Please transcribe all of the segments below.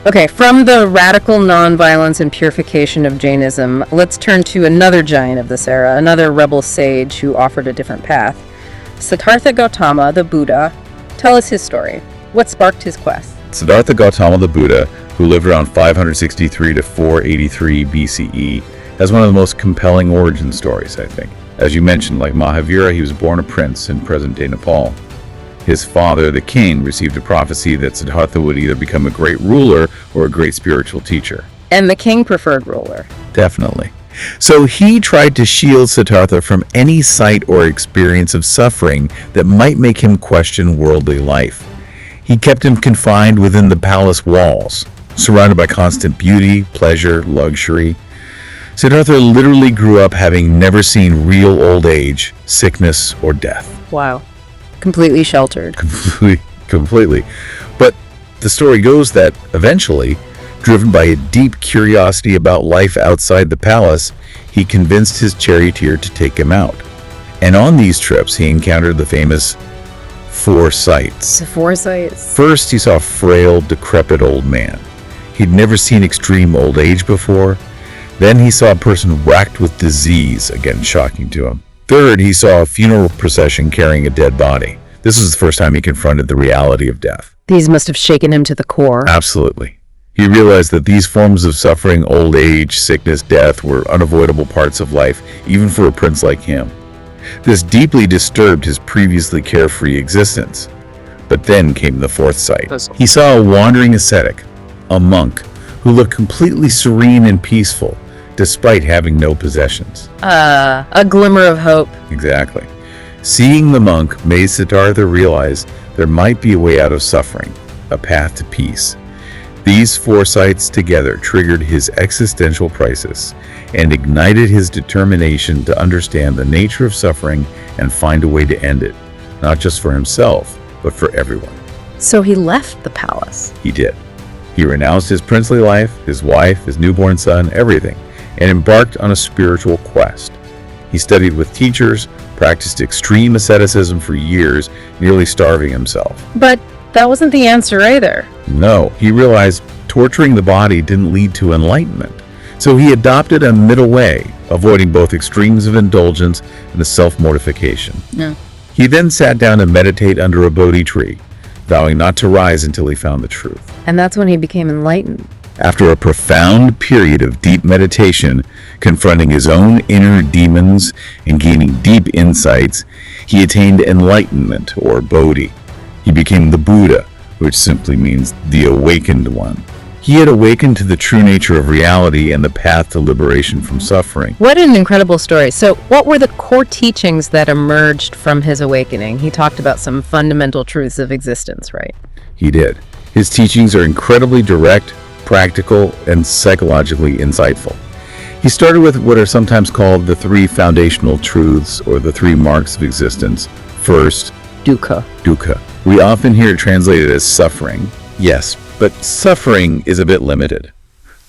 Okay, from the radical nonviolence and purification of Jainism, let's turn to another giant of this era, another rebel sage who offered a different path. Siddhartha Gautama, the Buddha. Tell us his story. What sparked his quest? Siddhartha Gautama, the Buddha, who lived around 563 to 483 BCE, has one of the most compelling origin stories, I think. As you mentioned, like Mahavira, he was born a prince in present-day Nepal. His father, the king, received a prophecy that Siddhartha would either become a great ruler or a great spiritual teacher. And the king preferred ruler. Definitely. So he tried to shield Siddhartha from any sight or experience of suffering that might make him question worldly life. He kept him confined within the palace walls, surrounded by constant beauty, pleasure, luxury. Siddhartha literally grew up having never seen real old age, sickness, or death. Wow. Completely sheltered. Completely. But the story goes that eventually, driven by a deep curiosity about life outside the palace, he convinced his charioteer to take him out. And on these trips, he encountered the famous four sights. The four sights. First, he saw a frail, decrepit old man. He'd never seen extreme old age before. Then he saw a person racked with disease, again shocking to him. Third, he saw a funeral procession carrying a dead body. This was the first time he confronted the reality of death. These must have shaken him to the core. Absolutely. He realized that these forms of suffering, old age, sickness, death, were unavoidable parts of life, even for a prince like him. This deeply disturbed his previously carefree existence. But then came the fourth sight. He saw a wandering ascetic, a monk, who looked completely serene and peaceful, despite having no possessions. A glimmer of hope. Exactly. Seeing the monk made Siddhartha realize there might be a way out of suffering, a path to peace. These four sights together triggered his existential crisis and ignited his determination to understand the nature of suffering and find a way to end it, not just for himself, but for everyone. So he left the palace. He did. He renounced his princely life, his wife, his newborn son, everything, and embarked on a spiritual quest. He studied with teachers, practiced extreme asceticism for years, nearly starving himself. But that wasn't the answer either. No, he realized torturing the body didn't lead to enlightenment. So he adopted a middle way, avoiding both extremes of indulgence and the self-mortification. Yeah. He then sat down to meditate under a Bodhi tree, vowing not to rise until he found the truth. And that's when he became enlightened. After a profound period of deep meditation, confronting his own inner demons and gaining deep insights, he attained enlightenment, or Bodhi. He became the Buddha, which simply means the awakened one. He had awakened to the true nature of reality and the path to liberation from suffering. What an incredible story. So what were the core teachings that emerged from his awakening? He talked about some fundamental truths of existence, right? He did. His teachings are incredibly direct, practical, and psychologically insightful. He started with what are sometimes called the three foundational truths, or the three marks of existence. First, dukkha. We often hear it translated as suffering. Yes, but suffering is a bit limited.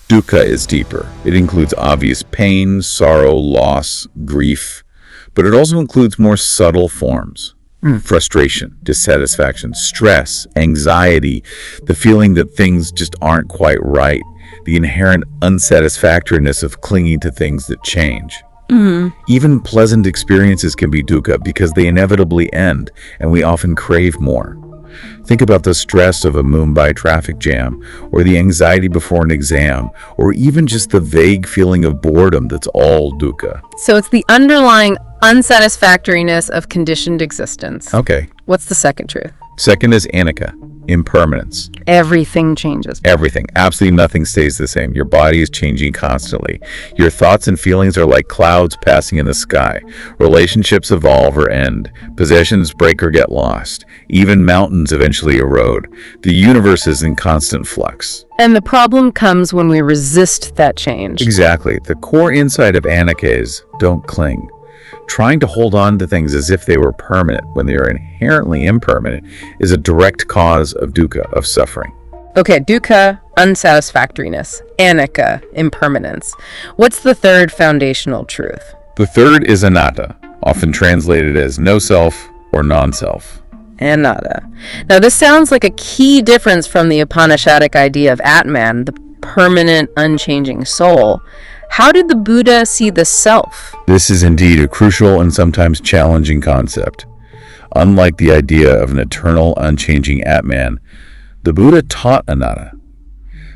Dukkha is deeper. It includes obvious pain, sorrow, loss, grief, but it also includes more subtle forms. Frustration, dissatisfaction, stress, anxiety, the feeling that things just aren't quite right, the inherent unsatisfactoriness of clinging to things that change. Even pleasant experiences can be dukkha because they inevitably end, and we often crave more. Think about the stress of a Mumbai traffic jam, or the anxiety before an exam, or even just the vague feeling of boredom that's all dukkha. So it's the underlying unsatisfactoriness of conditioned existence. Okay. What's the second truth? Second is anicca, impermanence. Everything changes. Everything. Absolutely nothing stays the same. Your body is changing constantly. Your thoughts and feelings are like clouds passing in the sky. Relationships evolve or end. Possessions break or get lost. Even mountains eventually erode. The universe is in constant flux. And the problem comes when we resist that change. Exactly. The core insight of anicca is don't cling. Trying to hold on to things as if they were permanent when they are inherently impermanent is a direct cause of dukkha, of suffering. Okay, dukkha, unsatisfactoriness. Anicca, impermanence. What's the third foundational truth? The third is anatta, often translated as no self or non-self. anatta. Now, this sounds like a key difference from the Upanishadic idea of Atman, the permanent, unchanging soul. How did the Buddha see the self? This is indeed a crucial and sometimes challenging concept. Unlike the idea of an eternal, unchanging Atman, the Buddha taught anatta,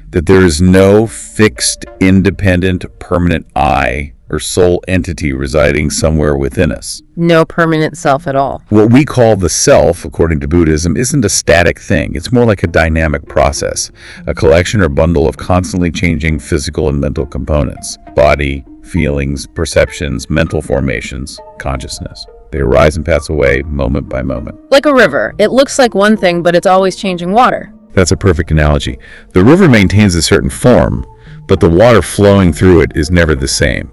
that there is no fixed, independent, permanent I or soul entity residing somewhere within us. No permanent self at all. What we call the self, according to Buddhism, isn't a static thing. It's more like a dynamic process, a collection or bundle of constantly changing physical and mental components: body, feelings, perceptions, mental formations, consciousness. They arise and pass away moment by moment. Like a river. It looks like one thing, but it's always changing water. That's a perfect analogy. The river maintains a certain form, but the water flowing through it is never the same.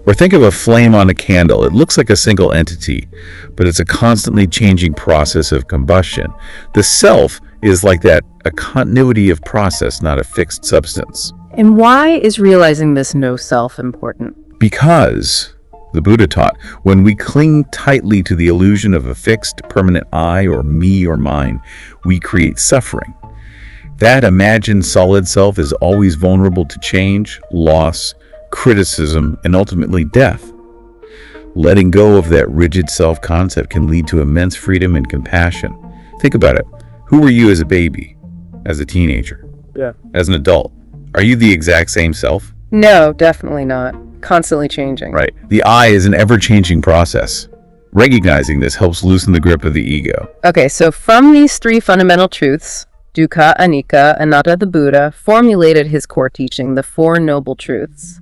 Or think of a flame on a candle. It looks like a single entity, but it's a constantly changing process of combustion. The self is like that, a continuity of process, not a fixed substance. And why is realizing this no self important? Because, the Buddha taught, when we cling tightly to the illusion of a fixed, permanent I or me or mine, we create suffering. That imagined solid self is always vulnerable to change, loss, criticism, and ultimately death. Letting go of that rigid self-concept can lead to immense freedom and compassion. Think about it. Who were you as a baby, as a teenager, as an adult? Are you the exact same self? No, definitely not. Constantly changing. Right. The I is an ever-changing process. Recognizing this helps loosen the grip of the ego. Okay, so from these three fundamental truths, dukkha, anicca, anatta, the Buddha formulated his core teaching, the Four Noble Truths.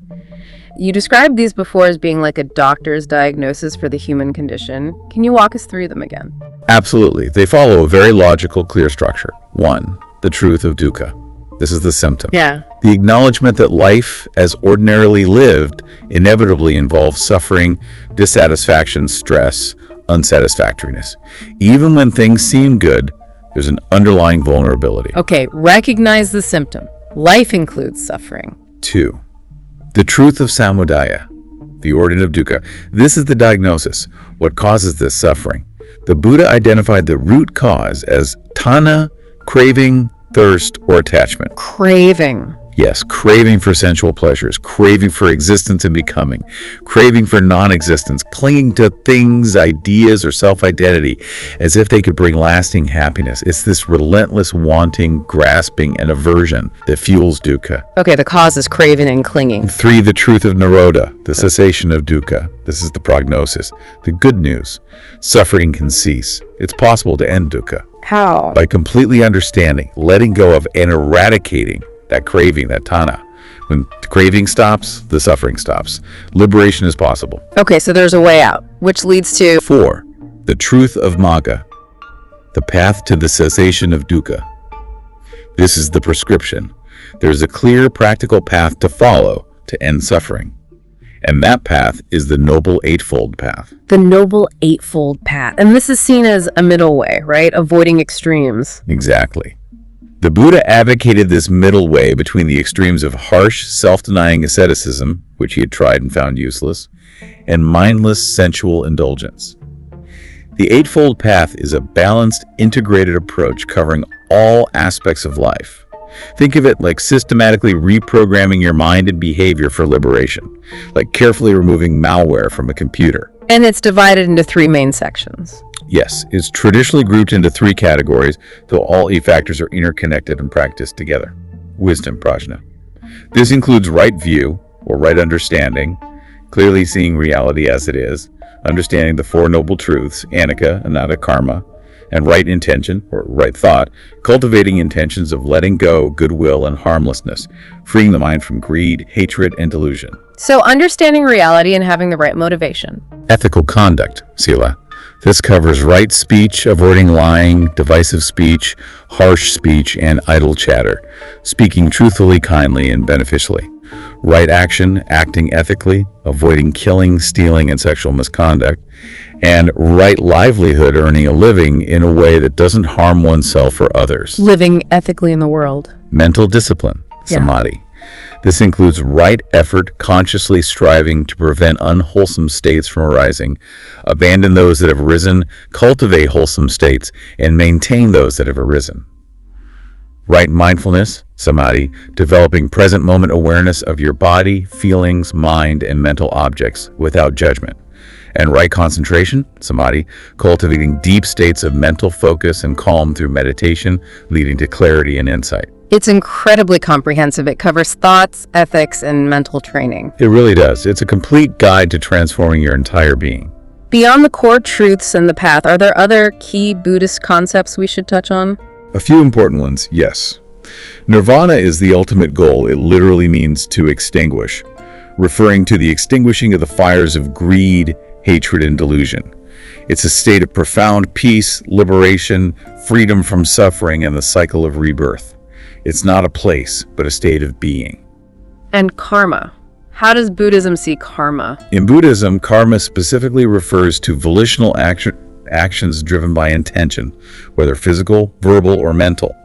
You described these before as being like a doctor's diagnosis for the human condition. Can you walk us through them again? Absolutely. They follow a very logical, clear structure. 1. The truth of dukkha. This is the symptom. Yeah. The acknowledgement that life, as ordinarily lived, inevitably involves suffering, dissatisfaction, stress, unsatisfactoriness. Even when things seem good, there's an underlying vulnerability. Okay, recognize the symptom. Life includes suffering. 2. The truth of samudaya, the origin of dukkha. This is the diagnosis, what causes this suffering. The Buddha identified the root cause as tanha, craving, thirst, or attachment. Craving. Yes, craving for sensual pleasures, craving for existence and becoming, craving for non-existence, clinging to things, ideas, or self-identity as if they could bring lasting happiness. It's this relentless wanting, grasping, and aversion that fuels dukkha. Okay, the cause is craving and clinging. 3. The truth of nirodha, the cessation of dukkha. This is the prognosis. The good news. Suffering can cease. It's possible to end dukkha. How? By completely understanding, letting go of, and eradicating that craving, that tanha. When the craving stops, the suffering stops. Liberation is possible. Okay, so there's a way out, which leads to 4. The truth of magga, the path to the cessation of dukkha. This is the prescription. There's a clear, practical path to follow to end suffering. And that path is the Noble Eightfold Path. the Noble Eightfold Path. And this is seen as a middle way, right? Avoiding extremes. Exactly. The Buddha advocated this middle way between the extremes of harsh, self-denying asceticism, which he had tried and found useless, and mindless sensual indulgence. The Eightfold Path is a balanced, integrated approach covering all aspects of life. Think of it like systematically reprogramming your mind and behavior for liberation, like carefully removing malware from a computer. And it's divided into three main sections. Yes, it's traditionally grouped into three categories, though all e-factors are interconnected and practiced together. Wisdom, prajna. This includes right view, or right understanding, clearly seeing reality as it is, understanding the Four Noble Truths, anicca, anatta, karma, and right intention, or right thought, cultivating intentions of letting go, goodwill, and harmlessness, freeing the mind from greed, hatred, and delusion. So understanding reality and having the right motivation. Ethical conduct, Sila. This covers right speech, avoiding lying, divisive speech, harsh speech, and idle chatter, speaking truthfully, kindly, and beneficially. Right action, acting ethically, avoiding killing, stealing, and sexual misconduct. And right livelihood, earning a living in a way that doesn't harm oneself or others. Living ethically in the world. Mental discipline, samadhi. This includes right effort, consciously striving to prevent unwholesome states from arising, abandon those that have arisen, cultivate wholesome states, and maintain those that have arisen. Right mindfulness, samadhi, developing present moment awareness of your body, feelings, mind, and mental objects without judgment. And right concentration, samadhi, cultivating deep states of mental focus and calm through meditation, leading to clarity and insight. It's incredibly comprehensive. It covers thoughts, ethics, and mental training. It really does. It's a complete guide to transforming your entire being. Beyond the core truths and the path, are there other key Buddhist concepts we should touch on? A few important ones, yes. Nirvana is the ultimate goal. It literally means to extinguish, referring to the extinguishing of the fires of greed, hatred, and delusion. It's a state of profound peace, liberation, freedom from suffering, and the cycle of rebirth. It's not a place, but a state of being. And karma. How does Buddhism see karma? In Buddhism, karma specifically refers to volitional actions driven by intention, whether physical, verbal, or mental.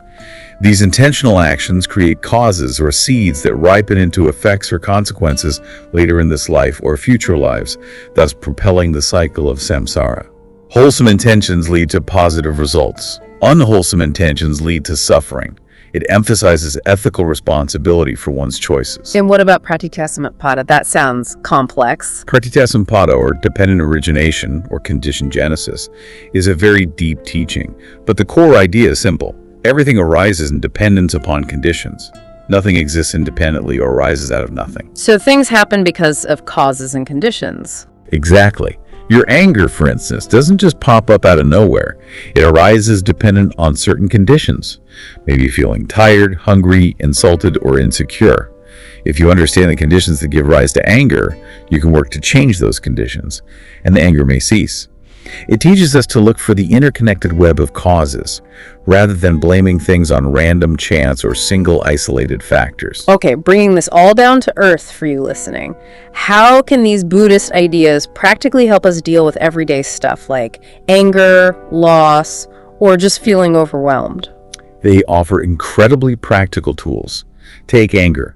These intentional actions create causes or seeds that ripen into effects or consequences later in this life or future lives, thus propelling the cycle of samsara. Wholesome intentions lead to positive results. Unwholesome intentions lead to suffering. It emphasizes ethical responsibility for one's choices. And what about pratityasamutpada? That sounds complex. Pratityasamutpada, or dependent origination, or conditioned genesis, is a very deep teaching, but the core idea is simple. Everything arises in dependence upon conditions. Nothing exists independently or arises out of nothing. So things happen because of causes and conditions. Exactly. Your anger, for instance, doesn't just pop up out of nowhere. It arises dependent on certain conditions. Maybe feeling tired, hungry, insulted, or insecure. If you understand the conditions that give rise to anger, you can work to change those conditions, and the anger may cease. It teaches us to look for the interconnected web of causes, rather than blaming things on random chance or single isolated factors. Okay, bringing this all down to earth for you listening. How can these Buddhist ideas practically help us deal with everyday stuff like anger, loss, or just feeling overwhelmed? They offer incredibly practical tools. Take anger.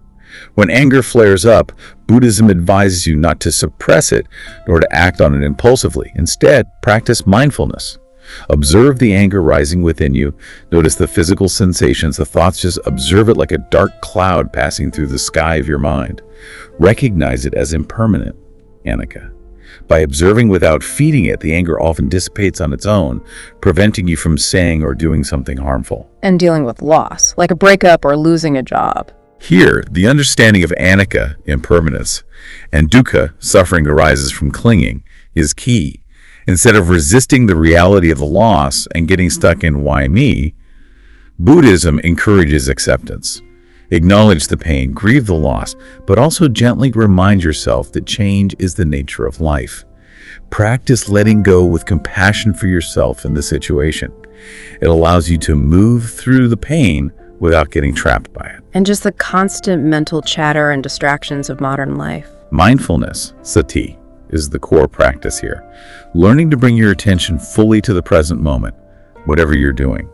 When anger flares up, Buddhism advises you not to suppress it, nor to act on it impulsively. Instead, practice mindfulness. Observe the anger rising within you. Notice the physical sensations, the thoughts. Just observe it like a dark cloud passing through the sky of your mind. Recognize it as impermanent, anicca. By observing without feeding it, the anger often dissipates on its own, preventing you from saying or doing something harmful. And dealing with loss, like a breakup or losing a job. Here, the understanding of anicca, impermanence, and dukkha, suffering arises from clinging, is key. Instead of resisting the reality of the loss and getting stuck in why me, Buddhism encourages acceptance. Acknowledge the pain, grieve the loss, but also gently remind yourself that change is the nature of life. Practice letting go with compassion for yourself in the situation. It allows you to move through the pain without getting trapped by it. And just the constant mental chatter and distractions of modern life. Mindfulness, sati, is the core practice here. Learning to bring your attention fully to the present moment, whatever you're doing.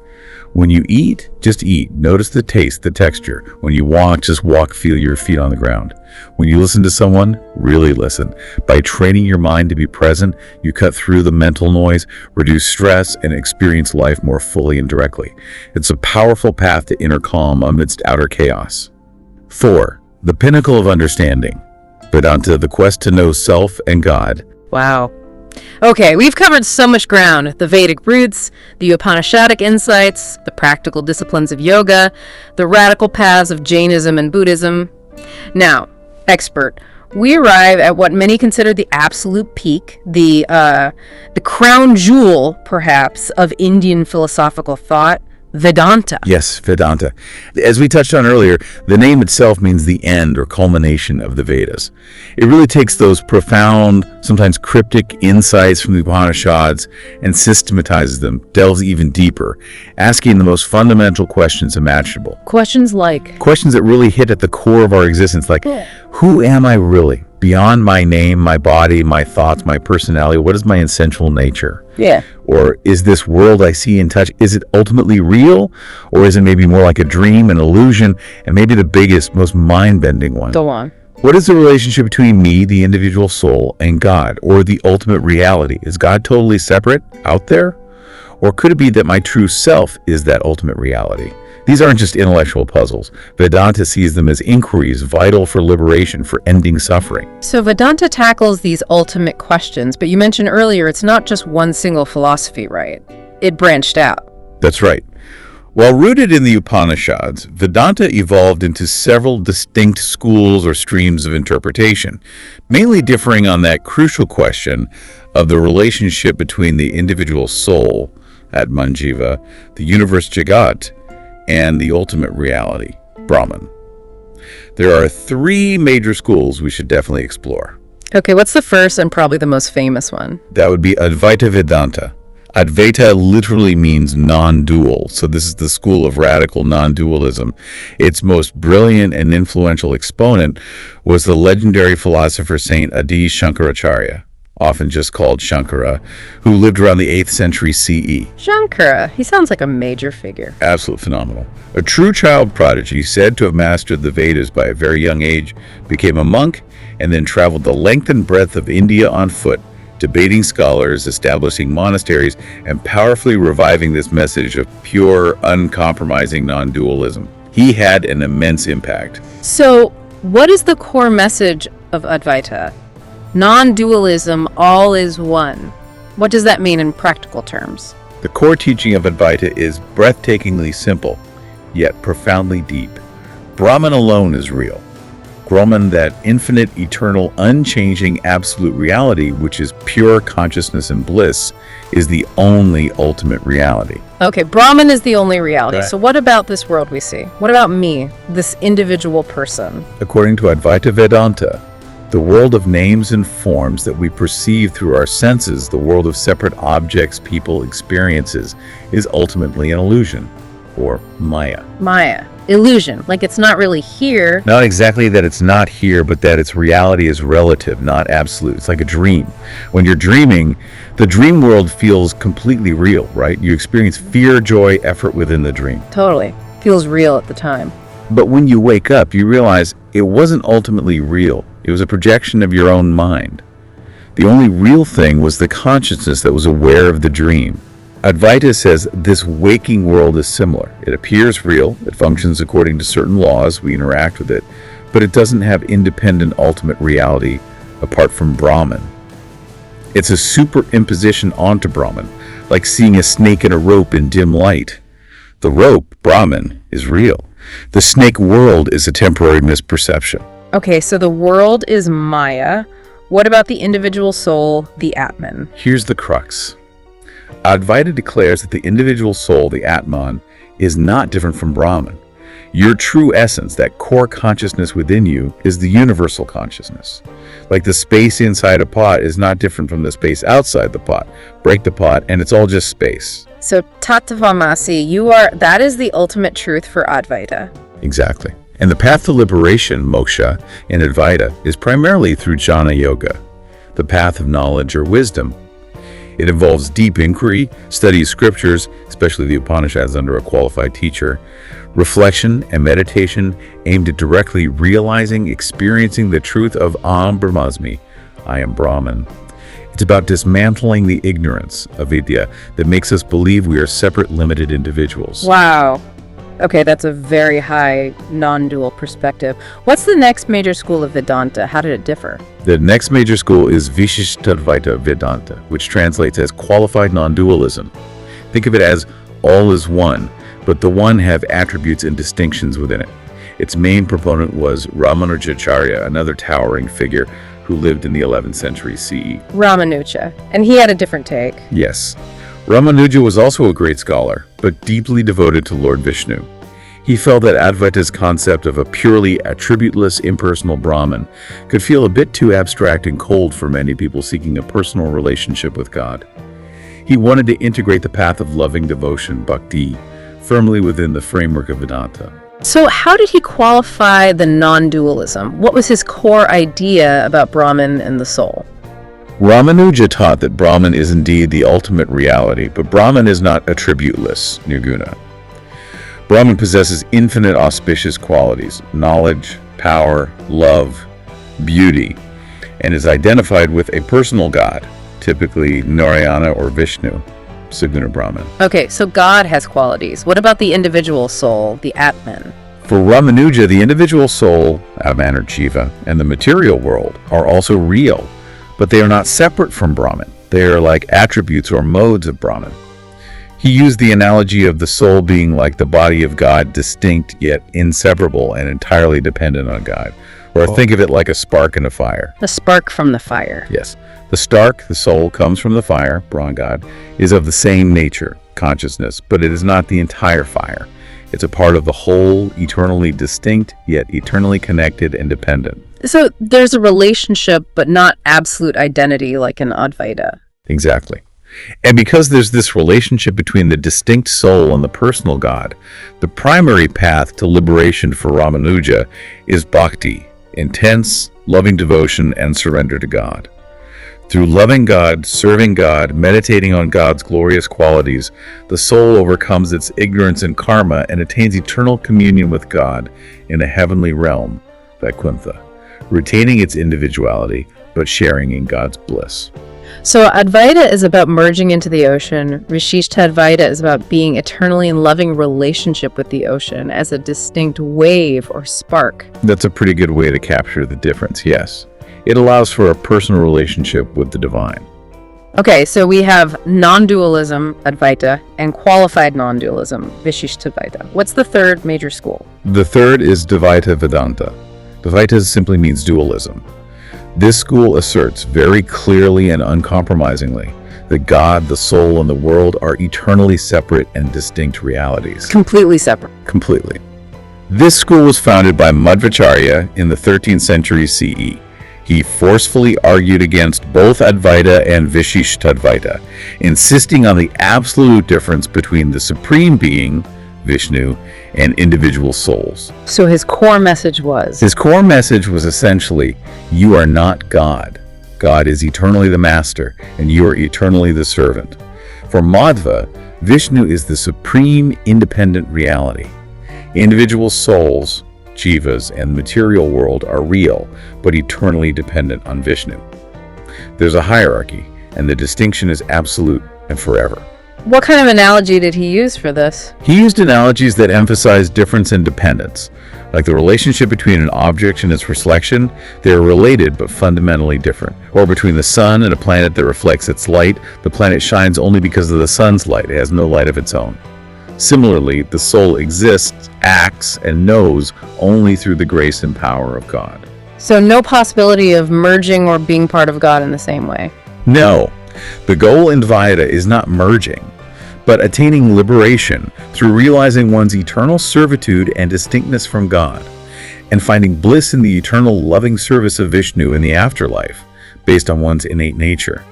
When you eat, just eat. Notice the taste, the texture. When you walk, just walk, feel your feet on the ground. When you listen to someone, really listen. By training your mind to be present, you cut through the mental noise, reduce stress, and experience life more fully and directly. It's a powerful path to inner calm amidst outer chaos. 4. The pinnacle of understanding. Vedanta, the quest to know self and God. Wow. Okay, we've covered so much ground. The Vedic roots, the Upanishadic insights, the practical disciplines of yoga, the radical paths of Jainism and Buddhism. Now, expert, we arrive at what many consider the absolute peak, the crown jewel, perhaps, of Indian philosophical thought, Vedanta. Yes, Vedanta. As we touched on earlier, the name itself means the end or culmination of the Vedas. It really takes those profound, sometimes cryptic insights from the Upanishads and systematizes them, delves even deeper, asking the most fundamental questions imaginable. Questions like? Questions that really hit at the core of our existence, like, who am I really? beyond my name, my body, my thoughts, my personality, what is my essential nature? Yeah. Or is this world I see and touch, is it ultimately real? Or is it maybe more like a dream, an illusion, and maybe the biggest, most mind-bending one? Go on. What is the relationship between me, the individual soul, and God, or the ultimate reality? Is God totally separate, out there? Or could it be that my true self is that ultimate reality? These aren't just intellectual puzzles. Vedanta sees them as inquiries vital for liberation, for ending suffering. So Vedanta tackles these ultimate questions, but you mentioned earlier it's not just one single philosophy, right? It branched out. That's right. While rooted in the Upanishads, Vedanta evolved into several distinct schools or streams of interpretation, mainly differing on that crucial question of the relationship between the individual soul, Atman Jiva, the universe Jagat, and the ultimate reality, Brahman. There are three major schools we should definitely explore. Okay, what's the first and probably the most famous one? That would be Advaita Vedanta. Advaita literally means non-dual, so this is the school of radical non-dualism. Its most brilliant and influential exponent was the legendary philosopher Saint Adi Shankaracharya, often just called Shankara, who lived around the 8th century CE. Shankara. He sounds like a major figure. Absolutely phenomenal. A true child prodigy, said to have mastered the Vedas by a very young age, became a monk, and then traveled the length and breadth of India on foot, debating scholars, establishing monasteries, and powerfully reviving this message of pure, uncompromising non-dualism. He had an immense impact. So, what is the core message of Advaita? Non-dualism, all is one. What does that mean in practical terms? The core teaching of Advaita is breathtakingly simple, yet profoundly deep. Brahman alone is real. Brahman, that infinite, eternal, unchanging, absolute reality, which is pure consciousness and bliss, is the only ultimate reality. Okay, Brahman is the only reality. Right. So what about this world we see? What about me, this individual person? According to Advaita Vedanta, the world of names and forms that we perceive through our senses, the world of separate objects, people, experiences, is ultimately an illusion, or Maya. Maya. Illusion. Like it's not really here. Not exactly that it's not here, but that its reality is relative, not absolute. It's like a dream. When you're dreaming, the dream world feels completely real, right? You experience fear, joy, effort within the dream. Totally. Feels real at the time. But when you wake up, you realize it wasn't ultimately real. It was a projection of your own mind. The only real thing was the consciousness that was aware of the dream. Advaita says this waking world is similar. It appears real, it functions according to certain laws, we interact with it, but it doesn't have independent ultimate reality apart from Brahman. It's a superimposition onto Brahman, like seeing a snake in a rope in dim light. The rope, Brahman, is real. The snake world is a temporary misperception. Okay, so the world is Maya. What about the individual soul, the Atman? Here's the crux. Advaita declares that the individual soul, the Atman, is not different from Brahman. Your true essence, that core consciousness within you, is the universal consciousness. Like the space inside a pot is not different from the space outside the pot. Break the pot and it's all just space. So Tattvamasi, that is the ultimate truth for Advaita. Exactly. And the path to liberation, moksha, in Advaita is primarily through jnana yoga, the path of knowledge or wisdom. It involves deep inquiry, study of scriptures, especially the Upanishads under a qualified teacher, reflection and meditation aimed at directly realizing, experiencing the truth of Aham Brahmasmi, I am Brahman. It's about dismantling the ignorance, avidya, that makes us believe we are separate, limited individuals. Wow. Okay, that's a very high non-dual perspective. What's the next major school of Vedanta? How did it differ? The next major school is Vishishtadvaita Vedanta, which translates as qualified non-dualism. Think of it as all is one, but the one have attributes and distinctions within it. Its main proponent was Ramanujacharya, another towering figure who lived in the 11th century CE. Ramanuja. And he had a different take. Yes. Ramanuja was also a great scholar, but deeply devoted to Lord Vishnu. He felt that Advaita's concept of a purely attributeless, impersonal Brahman could feel a bit too abstract and cold for many people seeking a personal relationship with God. He wanted to integrate the path of loving devotion, bhakti, firmly within the framework of Vedanta. So how did he qualify the non-dualism? What was his core idea about Brahman and the soul? Ramanuja taught that Brahman is indeed the ultimate reality, but Brahman is not attributeless, nirguna. Brahman possesses infinite auspicious qualities, knowledge, power, love, beauty, and is identified with a personal god, typically Narayana or Vishnu, Saguna Brahman. Okay, so God has qualities. What about the individual soul, the Atman? For Ramanuja, the individual soul, Atman or Jiva, and the material world are also real, but they are not separate from Brahman. They are like attributes or modes of Brahman. He used the analogy of the soul being like the body of God, distinct yet inseparable and entirely dependent on God. Or think of it like a spark in a fire. The spark from the fire. Yes. The spark, the soul, comes from the fire, Brahm God, is of the same nature, consciousness, but it is not the entire fire. It's a part of the whole, eternally distinct, yet eternally connected and dependent. So there's a relationship, but not absolute identity like in Advaita. Exactly. And because there's this relationship between the distinct soul and the personal God, the primary path to liberation for Ramanuja is bhakti, intense, loving devotion and surrender to God. Through loving God, serving God, meditating on God's glorious qualities, the soul overcomes its ignorance and karma and attains eternal communion with God in a heavenly realm, Vaikuntha, retaining its individuality but sharing in God's bliss. So Advaita is about merging into the ocean. Vishishta Advaita is about being eternally in loving relationship with the ocean as a distinct wave or spark. That's a pretty good way to capture the difference, yes. It allows for a personal relationship with the divine. Okay, so we have non-dualism, Advaita, and qualified non-dualism, Vishishtadvaita. What's the third major school? The third is Dvaita Vedanta. Dvaita simply means dualism. This school asserts very clearly and uncompromisingly that God, the soul, and the world are eternally separate and distinct realities. Completely separate. Completely. This school was founded by Madhvacharya in the 13th century CE. He forcefully argued against both Advaita and Vishishtadvaita, insisting on the absolute difference between the supreme being, Vishnu, and individual souls. So his core message was? His core message was essentially, you are not God. God is eternally the master, and you are eternally the servant. For Madhva, Vishnu is the supreme independent reality. Individual souls, jivas, and the material world are real, but eternally dependent on Vishnu. There's a hierarchy, and the distinction is absolute and forever. What kind of analogy did he use for this? He used analogies that emphasize difference and dependence. Like the relationship between an object and its reflection, they are related but fundamentally different. Or between the sun and a planet that reflects its light, the planet shines only because of the sun's light. It has no light of its own. Similarly, the soul exists, acts, and knows only through the grace and power of God. So no possibility of merging or being part of God in the same way? No. The goal in Dvaita is not merging, but attaining liberation through realizing one's eternal servitude and distinctness from God, and finding bliss in the eternal loving service of Vishnu in the afterlife, based on one's innate nature.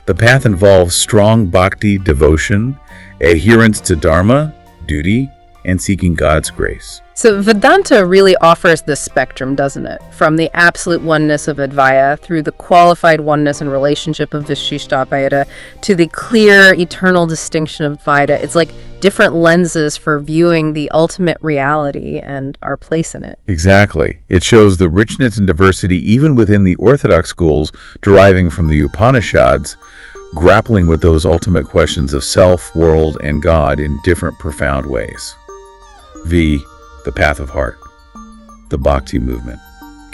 The path involves strong bhakti, devotion, adherence to dharma, duty, and seeking God's grace. So Vedanta really offers this spectrum, doesn't it? From the absolute oneness of Advaita through the qualified oneness and relationship of Vishishtadvaita to the clear eternal distinction of Advaita. It's like different lenses for viewing the ultimate reality and our place in it. Exactly. It shows the richness and diversity even within the orthodox schools deriving from the Upanishads, grappling with those ultimate questions of self, world, and God in different profound ways. The path of heart, the bhakti movement.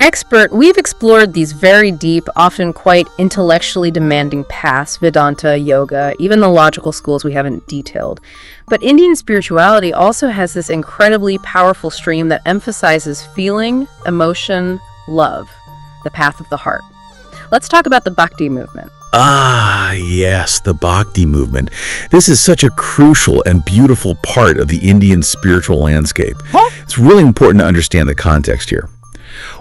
Expert, we've explored these very deep, often quite intellectually demanding paths, Vedanta, yoga, even the logical schools we haven't detailed. But Indian spirituality also has this incredibly powerful stream that emphasizes feeling, emotion, love, the path of the heart. Let's talk about the bhakti movement. Ah, yes, the bhakti movement. This is such a crucial and beautiful part of the Indian spiritual landscape. It's really important to understand the context here.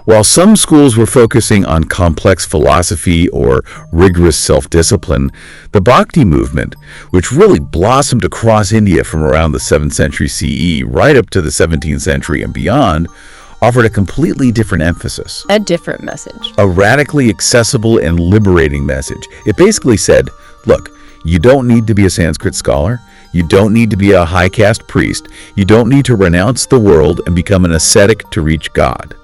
While some schools were focusing on complex philosophy or rigorous self-discipline, the Bhakti movement, which really blossomed across India from around the 7th century CE right up to the 17th century and beyond, offered a completely different emphasis. A different message. A radically accessible and liberating message. It basically said, look, you don't need to be a Sanskrit scholar. You don't need to be a high caste priest. You don't need to renounce the world and become an ascetic to reach God.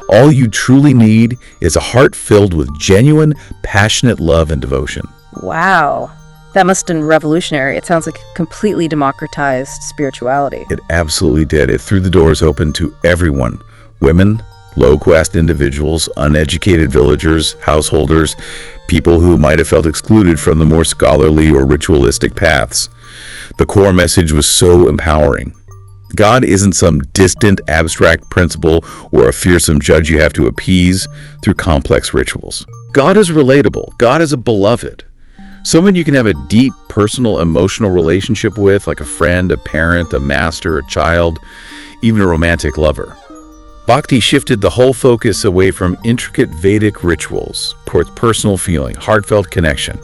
All you truly need is a heart filled with genuine, passionate love and devotion. Wow. That must have been revolutionary. It sounds like a completely democratized spirituality. It absolutely did. It threw the doors open to everyone. Women, low-caste individuals, uneducated villagers, householders, people who might have felt excluded from the more scholarly or ritualistic paths. The core message was so empowering. God isn't some distant, abstract principle or a fearsome judge you have to appease through complex rituals. God is relatable. God is a beloved. Someone you can have a deep, personal, emotional relationship with, like a friend, a parent, a master, a child, even a romantic lover. Bhakti shifted the whole focus away from intricate Vedic rituals towards personal feeling, heartfelt connection,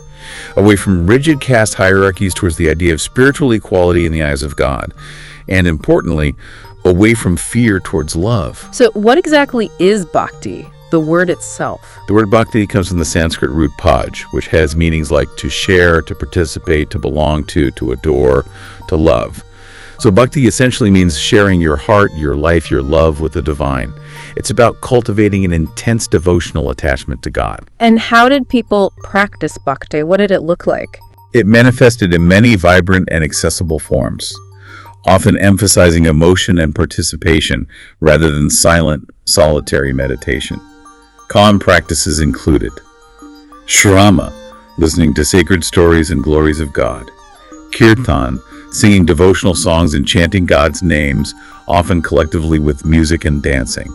away from rigid caste hierarchies towards the idea of spiritual equality in the eyes of God, and importantly, away from fear towards love. So what exactly is bhakti, the word itself? The word bhakti comes from the Sanskrit root bhaj, which has meanings like to share, to participate, to belong to adore, to love. So bhakti essentially means sharing your heart, your life, your love with the divine. It's about cultivating an intense devotional attachment to God. And how did people practice bhakti? What did it look like? It manifested in many vibrant and accessible forms, often emphasizing emotion and participation rather than silent, solitary meditation. Common practices included Shrama, listening to sacred stories and glories of God; Kirtan, singing devotional songs and chanting God's names, often collectively with music and dancing;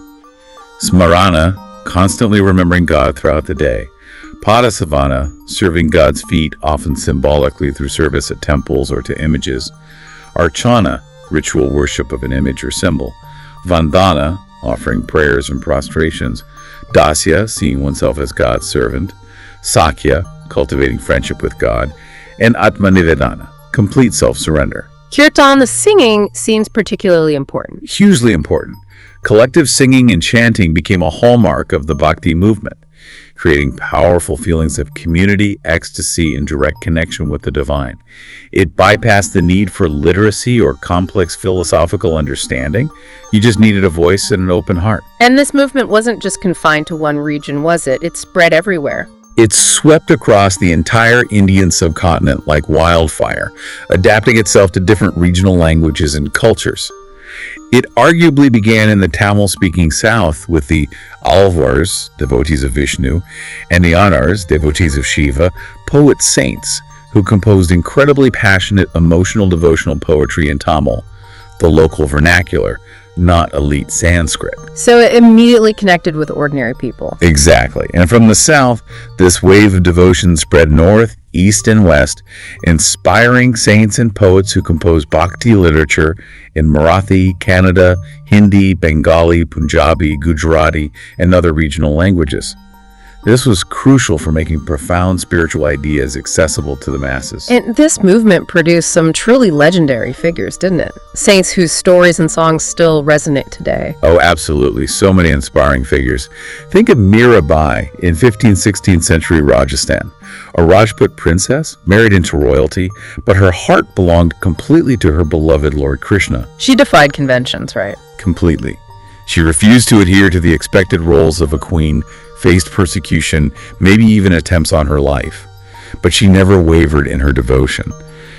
Smarana, constantly remembering God throughout the day; Padasavana, serving God's feet, often symbolically through service at temples or to images; Archana, ritual worship of an image or symbol; Vandana, offering prayers and prostrations; Dasya, seeing oneself as God's servant; Sakya, cultivating friendship with God; and Atmanivedana, complete self-surrender. Kirtan, the singing, seems particularly important. Hugely important. Collective singing and chanting became a hallmark of the Bhakti movement, creating powerful feelings of community, ecstasy, and direct connection with the divine. It bypassed the need for literacy or complex philosophical understanding. You just needed a voice and an open heart. And this movement wasn't just confined to one region, was it? It spread everywhere. It swept across the entire Indian subcontinent like wildfire, adapting itself to different regional languages and cultures. It arguably began in the Tamil-speaking South with the Alvars, devotees of Vishnu, and the Anars, devotees of Shiva, poet saints who composed incredibly passionate, emotional, devotional poetry in Tamil, the local vernacular, not elite Sanskrit. So it immediately connected with ordinary people. Exactly. And from the south, this wave of devotion spread north, east, and west, inspiring saints and poets who composed bhakti literature in Marathi, Kannada, Hindi, Bengali, Punjabi, Gujarati, and other regional languages. This was crucial for making profound spiritual ideas accessible to the masses. And this movement produced some truly legendary figures, didn't it? Saints whose stories and songs still resonate today. Oh, absolutely. So many inspiring figures. Think of Mirabai in 15th-16th century Rajasthan, a Rajput princess married into royalty, but her heart belonged completely to her beloved Lord Krishna. She defied conventions, right? Completely. She refused to adhere to the expected roles of a queen, faced persecution, maybe even attempts on her life. But she never wavered in her devotion.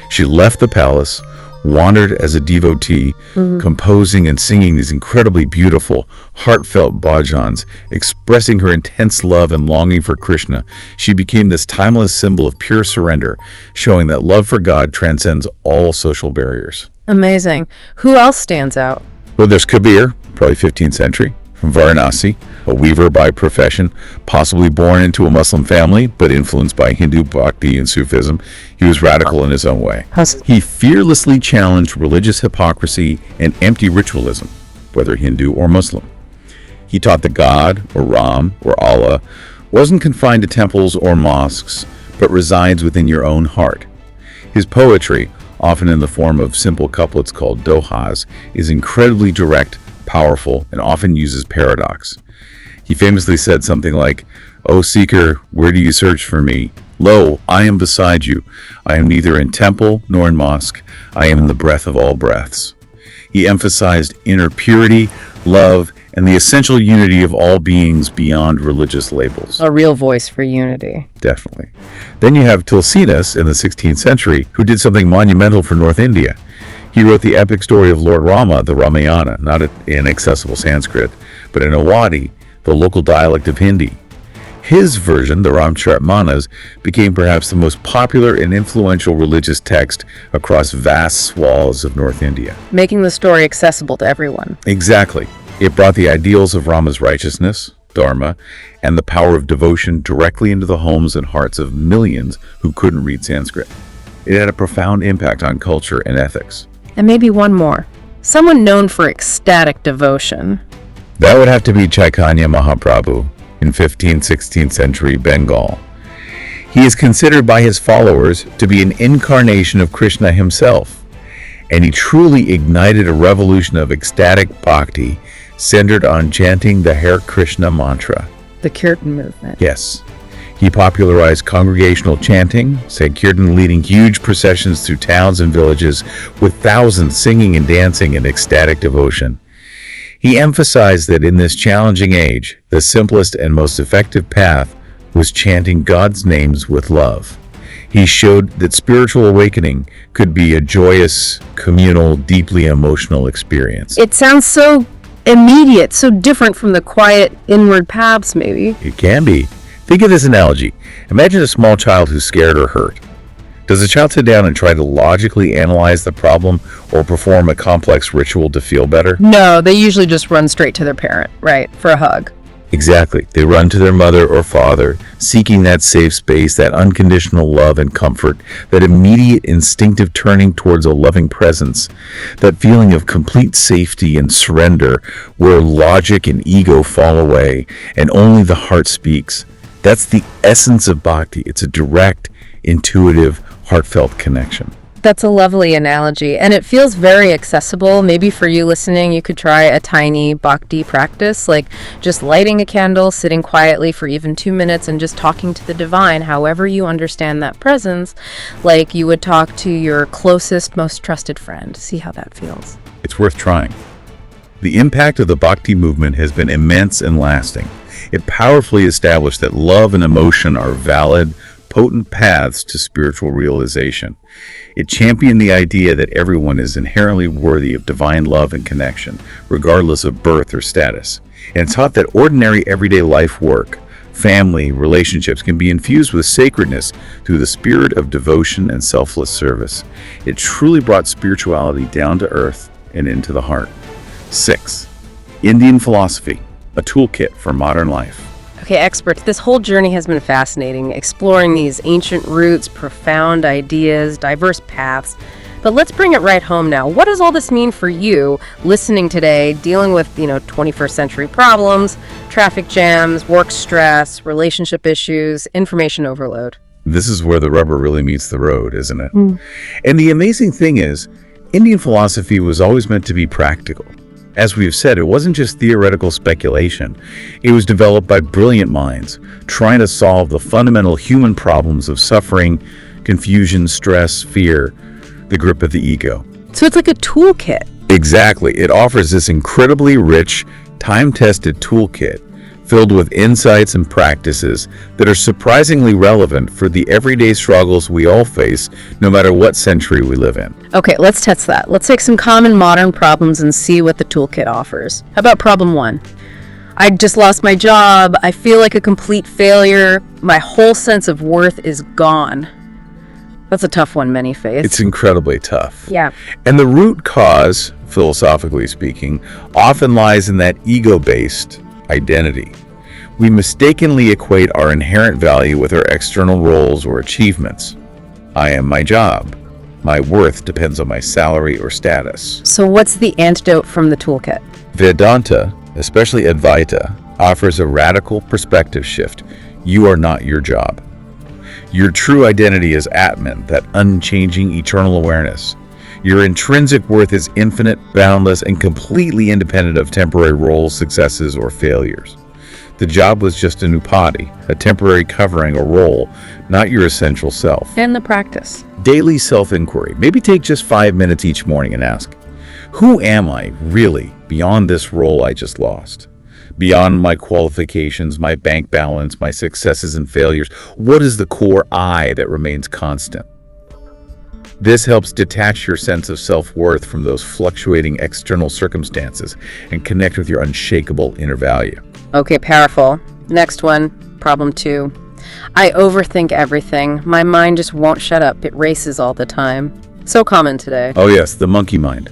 She left the palace, wandered as a devotee, composing and singing these incredibly beautiful, heartfelt bhajans, expressing her intense love and longing for Krishna. She became this timeless symbol of pure surrender, showing that love for God transcends all social barriers. Amazing. Who else stands out? Well, there's Kabir, probably 15th century, from Varanasi, a weaver by profession, possibly born into a Muslim family, but influenced by Hindu bhakti and Sufism. He was radical in his own way. He fearlessly challenged religious hypocrisy and empty ritualism, whether Hindu or Muslim. He taught that God, or Ram, or Allah, wasn't confined to temples or mosques, but resides within your own heart. His poetry, often in the form of simple couplets called dohas, is incredibly direct, powerful, and often uses paradox. He famously said something like, "O seeker, where do you search for me? Lo, I am beside you. I am neither in temple nor in mosque. I am in the breath of all breaths." He emphasized inner purity, love, and the essential unity of all beings beyond religious labels. A real voice for unity. Definitely. Then you have Tulsidas in the 16th century, who did something monumental for North India. He wrote the epic story of Lord Rama, the Ramayana, not in accessible Sanskrit, but in Awadhi, the local dialect of Hindi. His version, the Ramcharitmanas, became perhaps the most popular and influential religious text across vast swaths of North India. Making the story accessible to everyone. Exactly. It brought the ideals of Rama's righteousness, dharma, and the power of devotion directly into the homes and hearts of millions who couldn't read Sanskrit. It had a profound impact on culture and ethics. And maybe one more. Someone known for ecstatic devotion. That would have to be Chaitanya Mahaprabhu in 15th-16th century Bengal. He is considered by his followers to be an incarnation of Krishna himself, and he truly ignited a revolution of ecstatic bhakti centered on chanting the Hare Krishna mantra. The Kirtan movement. Yes. He popularized congregational chanting, Sankirtan leading huge processions through towns and villages with thousands singing and dancing in ecstatic devotion. He emphasized that in this challenging age, the simplest and most effective path was chanting God's names with love. He showed that spiritual awakening could be a joyous, communal, deeply emotional experience. It sounds so immediate, so different from the quiet inward paths, maybe. It can be. Think of this analogy. Imagine a small child who's scared or hurt. Does the child sit down and try to logically analyze the problem or perform a complex ritual to feel better? No, they usually just run straight to their parent, right, for a hug. Exactly. They run to their mother or father, seeking that safe space, that unconditional love and comfort, that immediate instinctive turning towards a loving presence, that feeling of complete safety and surrender where logic and ego fall away and only the heart speaks. That's the essence of bhakti. It's a direct, intuitive, heartfelt connection. That's a lovely analogy, and it feels very accessible. Maybe for you listening, you could try a tiny bhakti practice, like just lighting a candle, sitting quietly for even 2 minutes, and just talking to the divine, however you understand that presence, like you would talk to your closest, most trusted friend. See how that feels. It's worth trying. The impact of the bhakti movement has been immense and lasting. It powerfully established that love and emotion are valid, potent paths to spiritual realization. It championed the idea that everyone is inherently worthy of divine love and connection, regardless of birth or status. And it taught that ordinary everyday life work, family, relationships can be infused with sacredness through the spirit of devotion and selfless service. It truly brought spirituality down to earth and into the heart. 6. Indian philosophy, a toolkit for modern life. Okay, experts, this whole journey has been fascinating, exploring these ancient roots, profound ideas, diverse paths. But let's bring it right home now. What does all this mean for you listening today, dealing with, 21st century problems, traffic jams, work stress, relationship issues, information overload? This is where the rubber really meets the road, isn't it? And the amazing thing is, Indian philosophy was always meant to be practical. As we've said, it wasn't just theoretical speculation. It was developed by brilliant minds, trying to solve the fundamental human problems of suffering, confusion, stress, fear, the grip of the ego. So it's like a toolkit. Exactly. It offers this incredibly rich, time-tested toolkit filled with insights and practices that are surprisingly relevant for the everyday struggles we all face, no matter what century we live in. Okay, let's test that. Let's take some common modern problems and see what the toolkit offers. How about problem 1? I just lost my job. I feel like a complete failure. My whole sense of worth is gone. That's a tough one, many face. It's incredibly tough. Yeah. And the root cause, philosophically speaking, often lies in that ego-based identity. We mistakenly equate our inherent value with our external roles or achievements. I am my job. My worth depends on my salary or status. So what's the antidote from the toolkit? Vedanta, especially Advaita, offers a radical perspective shift. You are not your job. Your true identity is Atman, that unchanging eternal awareness. Your intrinsic worth is infinite, boundless, and completely independent of temporary roles, successes, or failures. The job was just an upadi, a temporary covering or role, not your essential self. And the practice. Daily self-inquiry. Maybe take just 5 minutes each morning and ask, who am I really beyond this role I just lost? Beyond my qualifications, my bank balance, my successes and failures, what is the core I that remains constant? This helps detach your sense of self-worth from those fluctuating external circumstances and connect with your unshakable inner value. Okay, powerful. Next one, problem 2. I overthink everything. My mind just won't shut up. It races all the time. So common today. Oh yes, the monkey mind.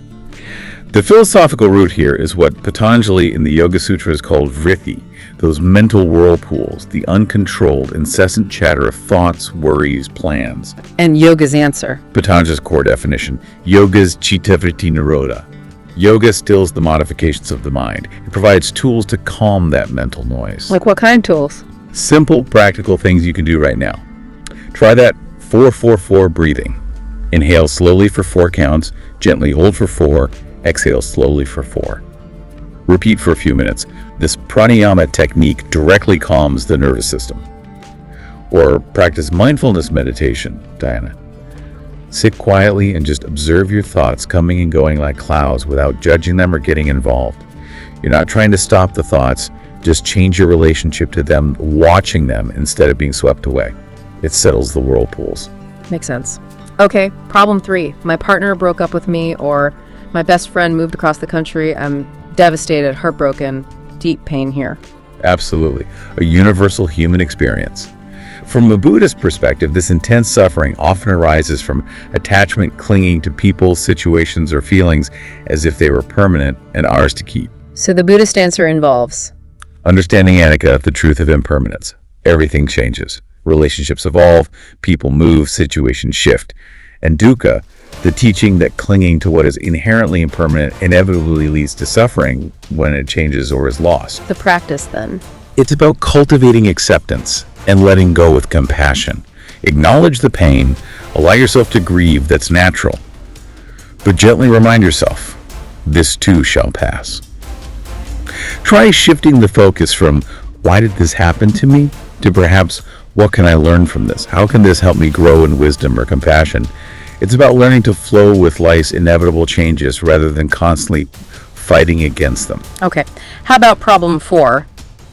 The philosophical root here is what Patanjali in the Yoga Sutras called vritti, those mental whirlpools, the uncontrolled, incessant chatter of thoughts, worries, plans. And yoga's answer. Patanjali's core definition, yoga's chittavritti nirodha. Yoga stills the modifications of the mind. It provides tools to calm that mental noise. Like what kind of tools? Simple, practical things you can do right now. Try that 4-4-4 breathing. Inhale slowly for 4 counts, gently hold for 4, exhale slowly for 4. Repeat for a few minutes. This pranayama technique directly calms the nervous system. Or practice mindfulness meditation, Diana. Sit quietly and just observe your thoughts coming and going like clouds without judging them or getting involved. You're not trying to stop the thoughts, just change your relationship to them, watching them instead of being swept away. It settles the whirlpools. Makes sense. Okay, problem 3. My partner broke up with me, or my best friend moved across the country. I'm devastated, heartbroken, deep pain here. Absolutely. A universal human experience. From a Buddhist perspective, this intense suffering often arises from attachment, clinging to people, situations, or feelings as if they were permanent and ours to keep. So the Buddhist answer involves Understanding anicca, the truth of impermanence. Everything changes. Relationships evolve, people move, situations shift. And dukkha, the teaching that clinging to what is inherently impermanent inevitably leads to suffering when it changes or is lost. the practice then. It's about cultivating acceptance and letting go with compassion. Acknowledge the pain, allow yourself to grieve, that's natural. But gently remind yourself, this too shall pass. Try shifting the focus from, why did this happen to me, to perhaps, what can I learn from this? How can this help me grow in wisdom or compassion? It's about learning to flow with life's inevitable changes rather than constantly fighting against them. Okay, how about problem 4?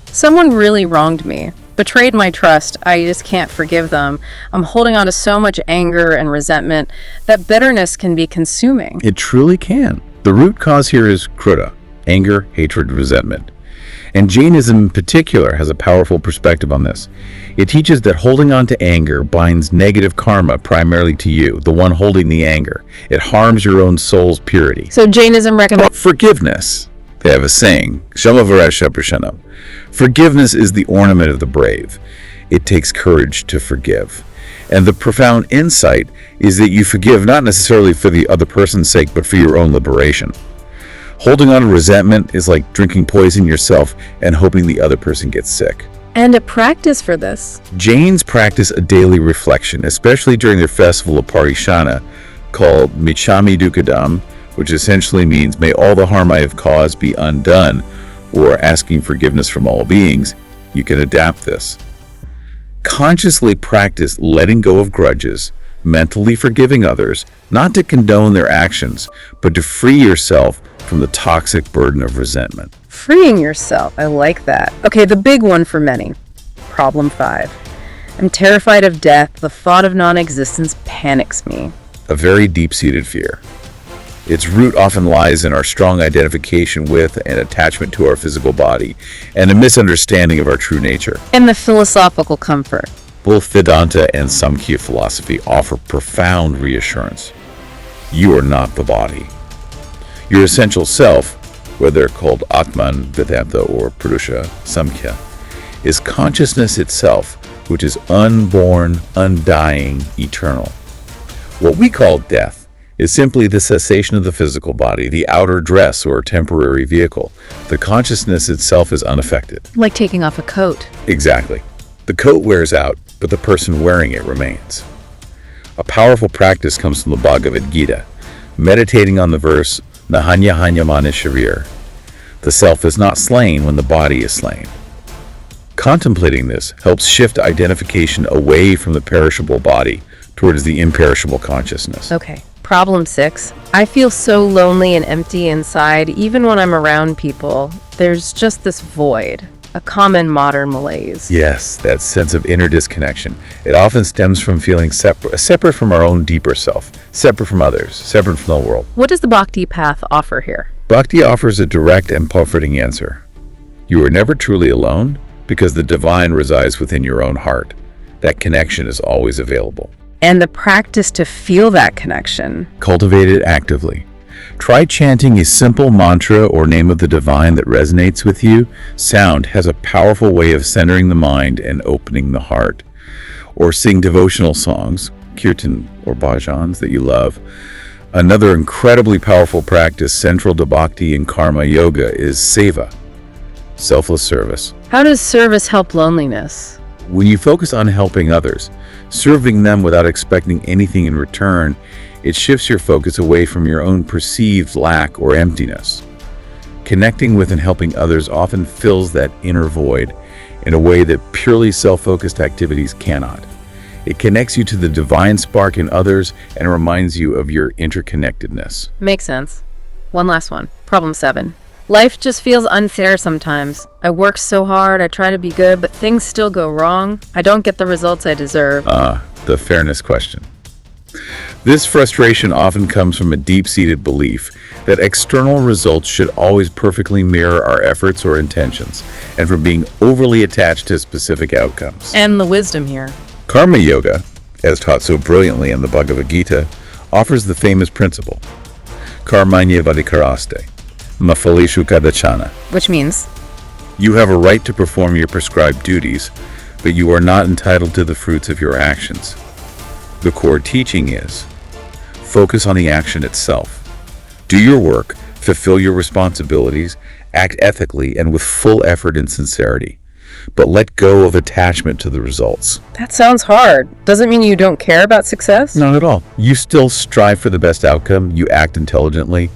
Someone really wronged me, betrayed my trust. I just can't forgive them. I'm holding on to so much anger and resentment that bitterness can be consuming. It truly can. The root cause here is krodha, anger, hatred, resentment. And Jainism in particular has a powerful perspective on this. It teaches that holding on to anger binds negative karma primarily to you, the one holding the anger. It harms your own soul's purity. So Jainism recommends Forgiveness. They have a saying, Shamavaresha Prashanam. Forgiveness is the ornament of the brave. It takes courage to forgive. And the profound insight is that you forgive not necessarily for the other person's sake, but for your own liberation. Holding on to resentment is like drinking poison yourself and hoping the other person gets sick. and a practice for this. Jains practice a daily reflection, especially during their festival of Parishana, called Michami Dukkadam, which essentially means, may all the harm I have caused be undone, or asking forgiveness from all beings. You can adapt this. Consciously practice letting go of grudges, mentally forgiving others, not to condone their actions, but to free yourself from the toxic burden of resentment. Freeing yourself. I like that. Okay, the big one for many. Problem 5. I'm terrified of death. The thought of non-existence panics me. A very deep-seated fear. Its root often lies in our strong identification with and attachment to our physical body, and a misunderstanding of our true nature. And the philosophical comfort. Both Vedanta and Samkhya philosophy offer profound reassurance. You are not the body. Your essential self, whether called Atman, Vedanta, or Purusha, Samkhya, is consciousness itself, which is unborn, undying, eternal. What we call death is simply the cessation of the physical body, the outer dress or temporary vehicle. The consciousness itself is unaffected. Like taking off a coat. Exactly. The coat wears out, but the person wearing it remains. A powerful practice comes from the Bhagavad Gita, meditating on the verse, Nahanya Hanya Mani Sharir. The self is not slain when the body is slain. Contemplating this helps shift identification away from the perishable body towards the imperishable consciousness. Okay. Problem 6. I feel so lonely and empty inside, even when I'm around people. There's just this void, a common modern malaise. Yes, that sense of inner disconnection. It often stems from feeling separate from our own deeper self, separate from others, separate from the world. What does the Bhakti path offer here? Bhakti offers a direct and comforting answer. You are never truly alone because the divine resides within your own heart. That connection is always available. And the practice to feel that connection. Cultivate it actively. Try chanting a simple mantra or name of the divine that resonates with you. Sound has a powerful way of centering the mind and opening the heart. Or sing devotional songs, kirtan or bhajans that you love. Another incredibly powerful practice central to bhakti and karma yoga is seva, selfless service. How does service help loneliness? When you focus on helping others, serving them without expecting anything in return, it shifts your focus away from your own perceived lack or emptiness. Connecting with and helping others often fills that inner void in a way that purely self-focused activities cannot. It connects you to the divine spark in others and reminds you of your interconnectedness. Makes sense. One last one. Problem 7. Life just feels unfair sometimes. I work so hard, I try to be good, but things still go wrong. I don't get the results I deserve. The fairness question. This frustration often comes from a deep-seated belief that external results should always perfectly mirror our efforts or intentions, and from being overly attached to specific outcomes. And the wisdom here. Karma yoga, as taught so brilliantly in the Bhagavad Gita, offers the famous principle, karmanya vadikaraste, mafalishu kadachana. Which means? You have a right to perform your prescribed duties, but you are not entitled to the fruits of your actions. The core teaching is, focus on the action itself. Do your work, fulfill your responsibilities, act ethically and with full effort and sincerity, but let go of attachment to the results. That sounds hard. Doesn't mean you don't care about success? Not at all. You still strive for the best outcome, you act intelligently,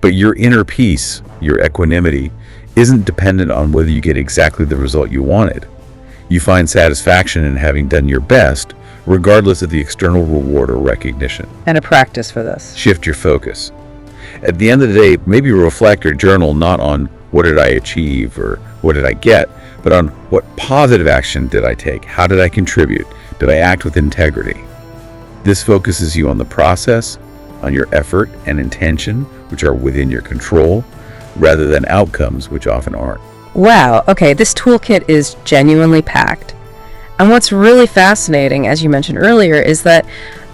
but your inner peace, your equanimity, isn't dependent on whether you get exactly the result you wanted. You find satisfaction in having done your best, regardless of the external reward or recognition. And a practice for this. Shift your focus. At the end of the day, maybe reflect or journal not on what did I achieve or what did I get, but on what positive action did I take? How did I contribute? Did I act with integrity? This focuses you on the process, on your effort and intention, which are within your control, rather than outcomes, which often aren't. Wow, okay, this toolkit is genuinely packed. And what's really fascinating, as you mentioned earlier, is that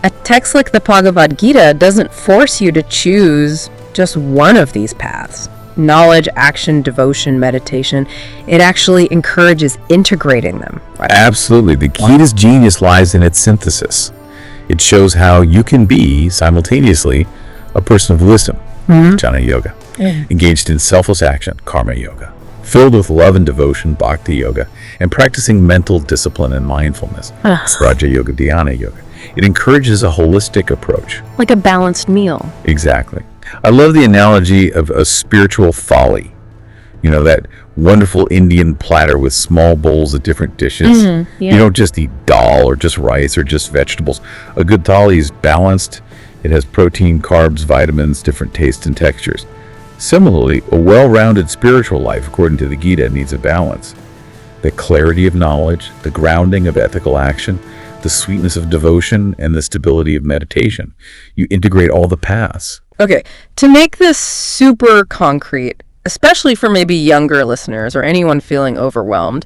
a text like the Bhagavad Gita doesn't force you to choose just one of these paths. Knowledge, action, devotion, meditation. It actually encourages integrating them. Right? Absolutely. The Gita's genius lies in its synthesis. It shows how you can be simultaneously a person of wisdom, jnana yoga, engaged in selfless action, karma yoga, filled with love and devotion, bhakti yoga, and practicing mental discipline and mindfulness, raja yoga, dhyana yoga. It encourages a holistic approach. Like a balanced meal. Exactly. I love the analogy of a spiritual thali. You know, that wonderful Indian platter with small bowls of different dishes. You don't just eat dal or just rice or just vegetables. A good thali is balanced. It has protein, carbs, vitamins, different tastes and textures. Similarly, a well-rounded spiritual life, according to the Gita, needs a balance. The clarity of knowledge, the grounding of ethical action, the sweetness of devotion, and the stability of meditation. You integrate all the paths. Okay, to make this super concrete, especially for maybe younger listeners or anyone feeling overwhelmed,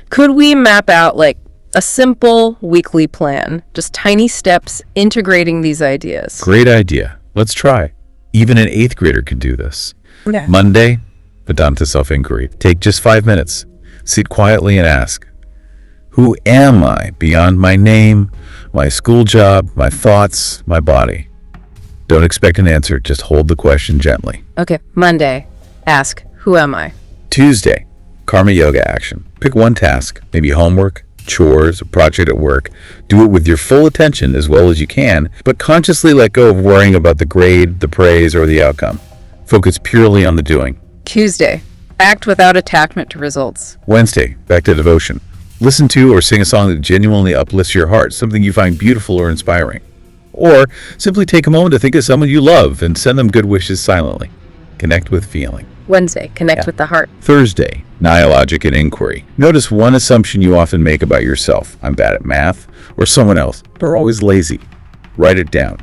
could we map out like a simple weekly plan, just tiny steps integrating these ideas? Great idea. Let's try. Even an 8th grader can do this. Yeah. Monday, Vedanta self-inquiry. Take just 5 minutes. Sit quietly and ask, who am I beyond my name, my school job, my thoughts, my body? Don't expect an answer, just hold the question gently. Okay, Monday, ask, who am I? Tuesday, karma yoga action. Pick one task, maybe homework, chores, a project at work. Do it with your full attention as well as you can, but consciously let go of worrying about the grade, the praise, or the outcome. Focus purely on the doing. Tuesday, act without attachment to results. Wednesday, back to devotion. Listen to or sing a song that genuinely uplifts your heart, something you find beautiful or inspiring. Or simply take a moment to think of someone you love and send them good wishes silently. Connect with feeling. Wednesday, connect with the heart. Thursday, dialogic and inquiry. Notice one assumption you often make about yourself. I'm bad at math, or someone else. They're always lazy. Write it down.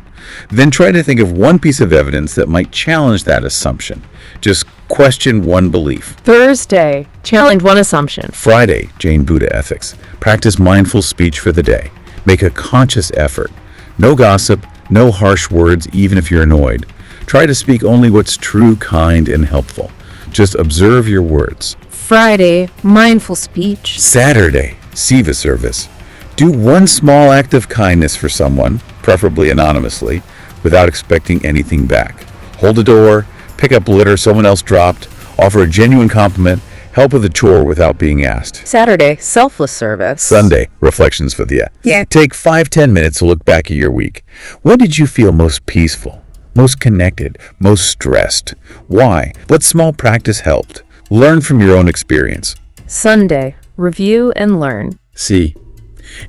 Then try to think of one piece of evidence that might challenge that assumption. Just question one belief. Thursday, challenge one assumption. Friday, Jane Buddha ethics. Practice mindful speech for the day. Make a conscious effort. No gossip, no harsh words, even if you're annoyed. Try to speak only what's true, kind, and helpful. Just observe your words. Friday, mindful speech. Saturday, Siva service. Do one small act of kindness for someone, preferably anonymously, without expecting anything back. Hold a door, pick up litter someone else dropped, offer a genuine compliment, help with a chore without being asked. Saturday, selfless service. Sunday, reflections for the day. Take 5-10 minutes to look back at your week. When did you feel most peaceful, most connected, most stressed? Why? What small practice helped? Learn from your own experience. Sunday, review and learn. See,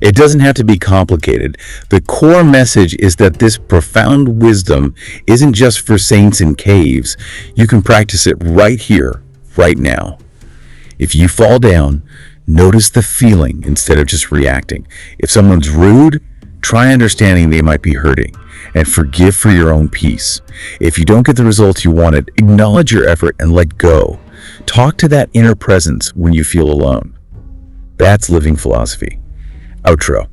it doesn't have to be complicated. The core message is that this profound wisdom isn't just for saints in caves. You can practice it right here, right now. If you fall down, notice the feeling instead of just reacting. If someone's rude, try understanding they might be hurting, and forgive for your own peace. If you don't get the results you wanted, acknowledge your effort and let go. Talk to that inner presence when you feel alone. That's living philosophy. Outro.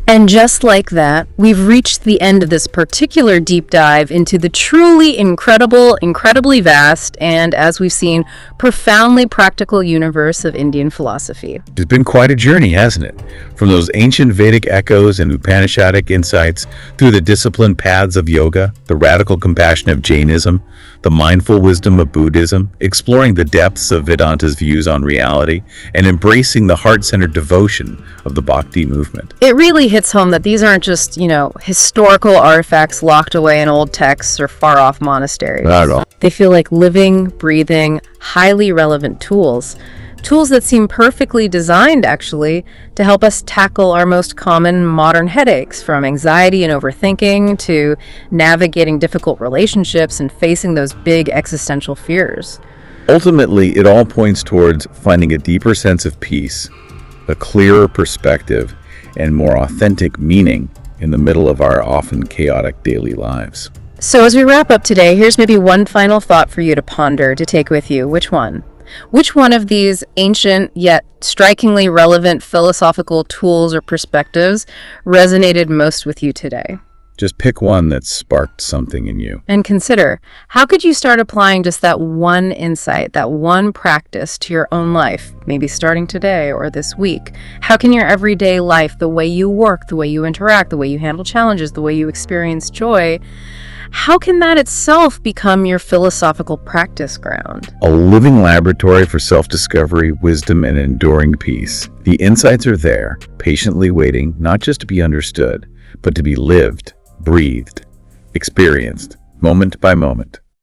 And just like that, we've reached the end of this particular deep dive into the truly incredible, incredibly vast, and as we've seen, profoundly practical universe of Indian philosophy. It's been quite a journey, hasn't it? From those ancient Vedic echoes and Upanishadic insights, through the disciplined paths of yoga, the radical compassion of Jainism, the mindful wisdom of Buddhism, exploring the depths of Vedanta's views on reality, and embracing the heart-centered devotion of the Bhakti movement. It really hits home that these aren't just, historical artifacts locked away in old texts or far-off monasteries. Not at all. They feel like living, breathing, highly relevant tools. Tools that seem perfectly designed, actually, to help us tackle our most common modern headaches, from anxiety and overthinking to navigating difficult relationships and facing those big existential fears. Ultimately, it all points towards finding a deeper sense of peace, a clearer perspective, and more authentic meaning in the middle of our often chaotic daily lives. So as we wrap up today, here's maybe one final thought for you to ponder, to take with you. Which one? Which one of these ancient yet strikingly relevant philosophical tools or perspectives resonated most with you today? Just pick one that sparked something in you. And consider, how could you start applying just that one insight, that one practice to your own life, maybe starting today or this week? How can your everyday life, the way you work, the way you interact, the way you handle challenges, the way you experience joy, how can that itself become your philosophical practice ground? A living laboratory for self-discovery, wisdom, and enduring peace. The insights are there, patiently waiting, not just to be understood, but to be lived, breathed, experienced, moment by moment.